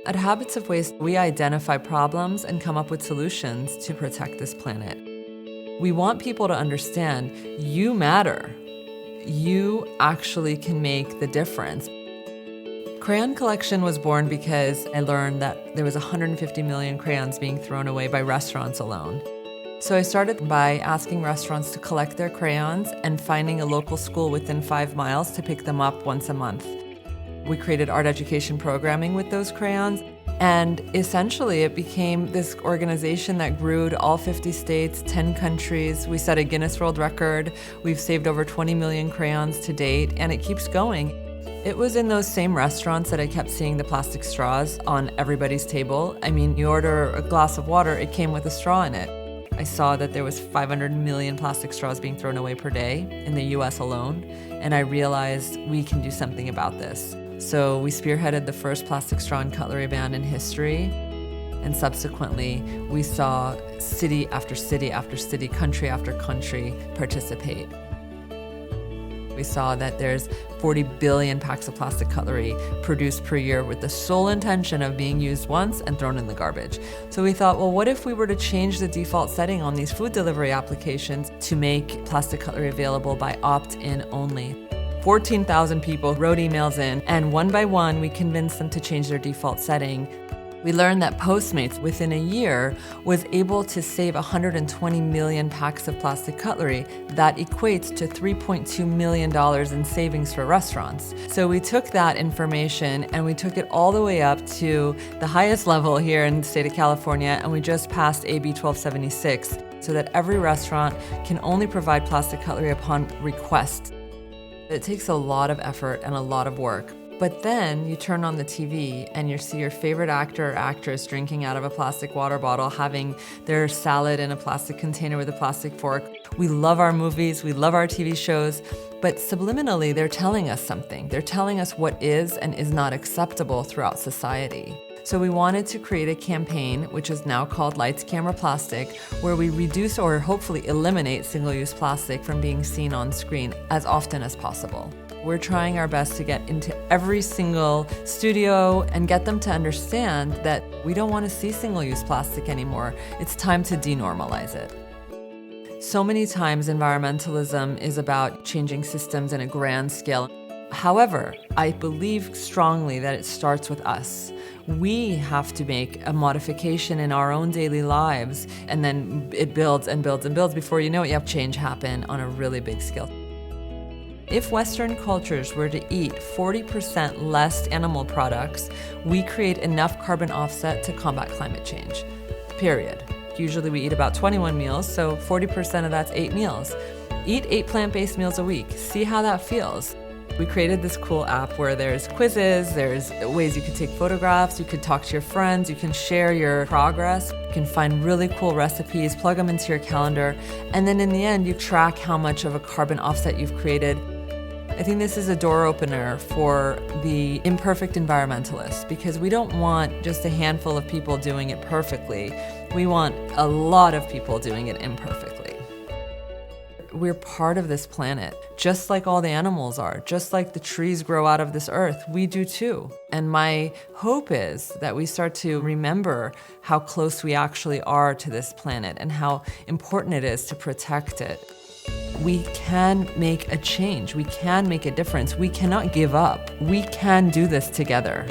At Habits of Waste, we identify problems and come up with solutions to protect this planet. We want people to understand you matter. You actually can make the difference. Crayon collection was born because I learned that there was 150 million crayons being thrown away by restaurants alone. So I started by asking restaurants to collect their crayons and finding a local school within 5 miles to pick them up once a month. We created art education programming with those crayons, and essentially it became this organization that grew to all 50 states, 10 countries. We set a Guinness World Record. We've saved over 20 million crayons to date, and it keeps going. It was in those same restaurants that I kept seeing the plastic straws on everybody's table. I mean, you order a glass of water, it came with a straw in it. I saw that there was 500 million plastic straws being thrown away per day in the US alone, and I realized we can do something about this. So we spearheaded the first plastic straw and cutlery ban in history, and subsequently we saw city after city after city, country after country participate. We saw that there's 40 billion packs of plastic cutlery produced per year with the sole intention of being used once and thrown in the garbage. So we thought, well, what if we were to change the default setting on these food delivery applications to make plastic cutlery available by opt-in only? 14,000 people wrote emails in, and one by one, we convinced them to change their default setting. We learned that Postmates, within a year, was able to save 120 million packs of plastic cutlery. That equates to $3.2 million in savings for restaurants. So we took that information and we took it all the way up to the highest level here in the state of California, and we just passed AB 1276 so that every restaurant can only provide plastic cutlery upon request. It takes a lot of effort and a lot of work. But then you turn on the TV and you see your favorite actor or actress drinking out of a plastic water bottle, having their salad in a plastic container with a plastic fork. We love our movies, we love our TV shows, but subliminally they're telling us something. They're telling us what is and is not acceptable throughout society. So we wanted to create a campaign, which is now called Lights, Camera, Plastic, where we reduce or hopefully eliminate single-use plastic from being seen on screen as often as possible. We're trying our best to get into every single studio and get them to understand that we don't want to see single-use plastic anymore. It's time to denormalize it. So many times environmentalism is about changing systems in a grand scale. However, I believe strongly that it starts with us. We have to make a modification in our own daily lives, and then it builds and builds and builds. Before you know it, you have change happen on a really big scale. If Western cultures were to eat 40% less animal products, we create enough carbon offset to combat climate change, period. Usually we eat about 21 meals, so 40% of that's 8 meals. Eat 8 plant-based meals a week. See how that feels. We created this cool app where there's quizzes, there's ways you could take photographs, you could talk to your friends, you can share your progress, you can find really cool recipes, plug them into your calendar, and then in the end you track how much of a carbon offset you've created. I think this is a door opener for the imperfect environmentalists, because we don't want just a handful of people doing it perfectly. We want a lot of people doing it imperfectly. We're part of this planet, just like all the animals are, just like the trees grow out of this earth, we do too. And my hope is that we start to remember how close we actually are to this planet and how important it is to protect it. We can make a change, we can make a difference, we cannot give up. We can do this together.